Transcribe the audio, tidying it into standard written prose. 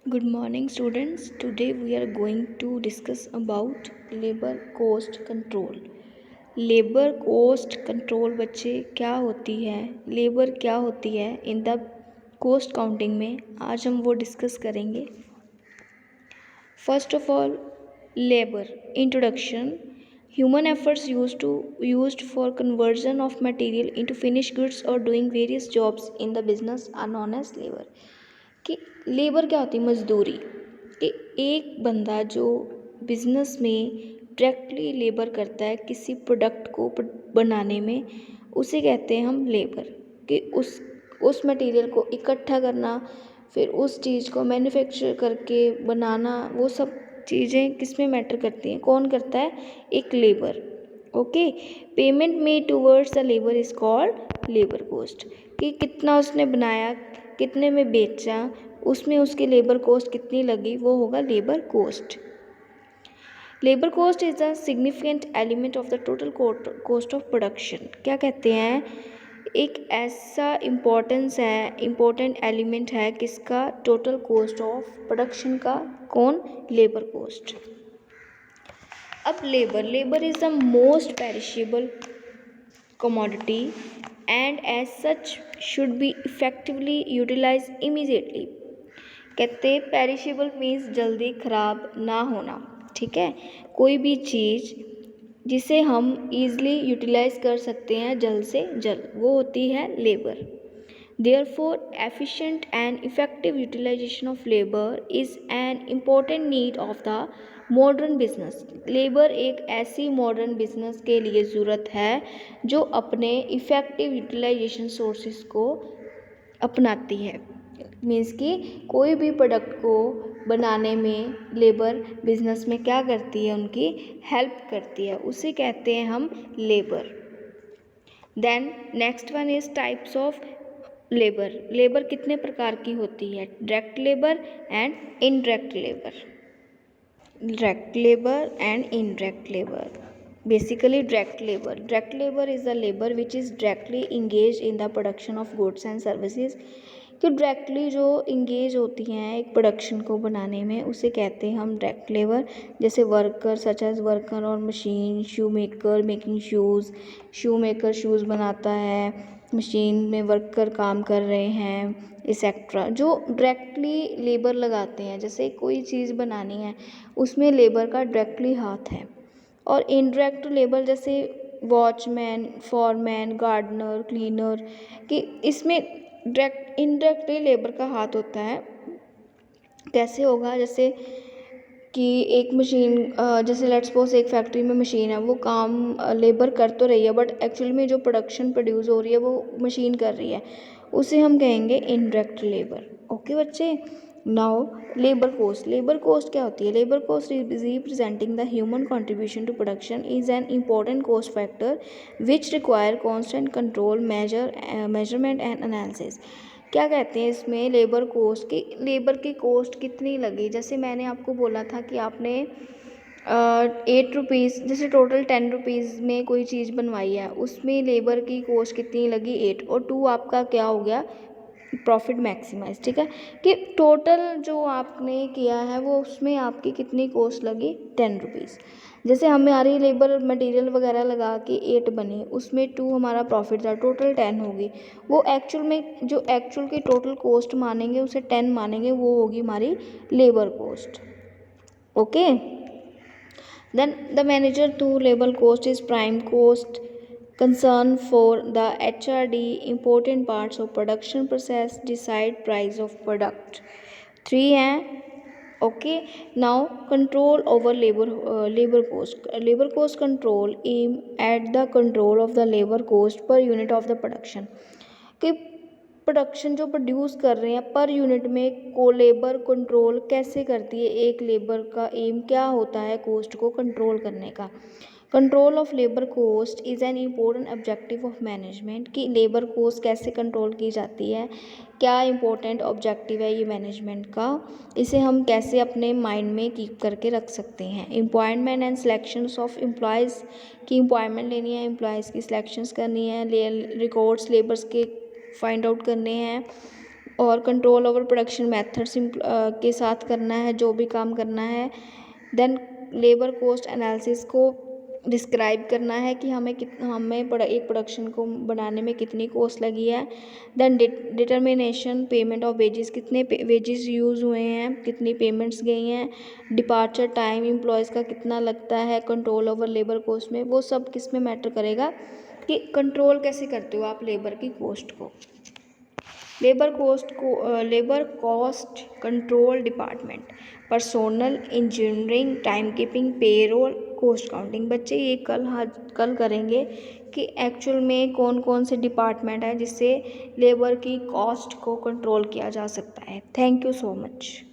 Good morning students. Today we are going to discuss about labor cost control. Labour cost control बच्चे क्या होती है, labour क्या होती है इन द कोस्ट काउंटिंग में, आज हम वो डिस्कस करेंगे। First of all, labour introduction. Human efforts used for conversion of material into finished goods or doing various jobs in the business are known as labor. कि labour क्या होती है? मजदूरी। कि एक बंदा जो बिजनेस में डायरेक्टली लेबर करता है किसी प्रोडक्ट को बनाने में, उसे कहते हैं हम लेबर। कि उस मटेरियल को इकट्ठा करना, फिर उस चीज़ को मैन्युफैक्चर करके बनाना, वो सब चीज़ें किस में मैटर करती हैं, कौन करता है? एक labour. Okay. Payment made towards the labour is called labour cost. कि कितना उसने बनाया, कितने में बेचा, उसमें उसकी लेबर कोस्ट कितनी लगी, वो होगा labour cost. Labour cost is a significant element of the total cost of production. क्या कहते हैं? एक ऐसा इम्पोर्टेंट एलिमेंट है किसका? टोटल कोस्ट ऑफ प्रोडक्शन का। कौन? Labour cost. अब labour is the most perishable commodity and as such should be effectively utilized immediately। कहते पेरिशेबल मीन्स जल्दी ख़राब ना होना। ठीक है, कोई भी चीज़ जिसे हम ईज़िली यूटिलाइज कर सकते हैं जल्द से जल्द, वो होती है labour. Therefore, efficient and effective utilization of labor is an important need of the modern business। Labour एक ऐसी मॉडर्न बिजनेस के लिए ज़रूरत है जो अपने इफ़ेक्टिव यूटिलाइजेशन सोर्सेज को अपनाती है। मीन्स कि कोई भी प्रोडक्ट को बनाने में लेबर बिजनेस में क्या करती है? उनकी हेल्प करती है, उसे कहते हैं हम labour. Then next one is types of labour कितने प्रकार की होती है? Direct labour and indirect labour. Direct labour and indirect labour. Basically direct labour is the labour which is directly engage in the production of goods and services. कि directly जो engage होती हैं एक प्रोडक्शन को बनाने में, उसे कहते हैं हम डायरेक्ट लेबर। जैसे वर्कर सच एज वर्कर और मशीन, शू मेकर मेकिंग शू मेकर शूज़ बनाता है, मशीन में वर्कर काम कर रहे हैं, एक्सेट्रा। जो डायरेक्टली लेबर लगाते हैं, जैसे कोई चीज़ बनानी है उसमें लेबर का डायरेक्टली हाथ है। और इनडायरेक्ट लेबर जैसे वॉचमैन, फॉरमैन, गार्डनर, क्लीनर, कि इसमें इनडायरेक्टली लेबर का हाथ होता है। कैसे होगा? जैसे कि एक मशीन, जैसे लेट्स सपोज एक फैक्ट्री में मशीन है, वो काम लेबर कर तो रही है, बट एक्चुअली में जो प्रोडक्शन प्रोड्यूस हो रही है वो मशीन कर रही है, उसे हम कहेंगे इनडायरेक्ट लेबर। ओके बच्चे। नाउ लेबर कोस्ट क्या होती है? Labour cost is representing the human contribution to production, is an important cost factor which require constant control, measurement and analysis. क्या कहते हैं इसमें? लेबर की कॉस्ट कितनी लगी। जैसे मैंने आपको बोला था कि आपने 8 रुपीज़, जैसे टोटल 10 रुपीज़ में कोई चीज़ बनवाई है, उसमें लेबर की कॉस्ट कितनी लगी? 8, और 2 आपका क्या हो गया? Profit maximise. ठीक है, कि टोटल जो आपने किया है वो उसमें आपकी कितनी कॉस्ट लगी? 10 रुपीज़। जैसे हमारी लेबर मटेरियल वगैरह लगा के 8 बने, उसमें 2 हमारा प्रॉफिट था, टोटल 10 होगी। वो एक्चुअल में जो एक्चुअल की टोटल कॉस्ट मानेंगे उसे 10 मानेंगे, वो होगी हमारी labour cost. Okay. Then the manager to labour cost is prime cost, concern for the HRD, important parts of production process, decide price of product। 3 हैं। Okay. Now control over labour cost control aim at the control of the labour cost per unit of the production. कि production जो produce कर रहे हैं per unit में को labour control कैसे करती है? एक लेबर का एम क्या होता है? कॉस्ट को कंट्रोल करने का। Control of labour cost is an important objective of management. कि लेबर कोस्ट कैसे कंट्रोल की जाती है, क्या इम्पोर्टेंट ऑब्जेक्टिव है ये मैनेजमेंट का, इसे हम कैसे अपने माइंड में कीप करके रख सकते हैं। Employment and selections of employees, की एम्प्लॉयमेंट लेनी है, एम्प्लॉयज़ की सिलेक्शंस करनी है, रिकॉर्ड्स लेबर्स के फाइंड आउट करने हैं, और कंट्रोल ओवर प्रोडक्शन मेथड्स के साथ करना है जो भी काम करना है। देन लेबर कॉस्ट एनालिसिस को डिस्क्राइब करना है कि हमें एक प्रोडक्शन को बनाने में कितनी कॉस्ट लगी है। Then determination payment of wages, कितने वेजेस यूज़ हुए हैं, कितनी पेमेंट्स गई हैं। डिपार्चर टाइम एम्प्लॉयज़ का कितना लगता है कंट्रोल ओवर लेबर कॉस्ट में, वो सब किस में मैटर करेगा कि कंट्रोल कैसे करते हो आप लेबर की कॉस्ट को। Labour cost control department, personnel, engineering, time keeping, payroll, cost counting. बच्चे ये कल करेंगे कि एक्चुअल में कौन कौन से डिपार्टमेंट है जिससे लेबर की कॉस्ट को कंट्रोल किया जा सकता है। Thank you so much.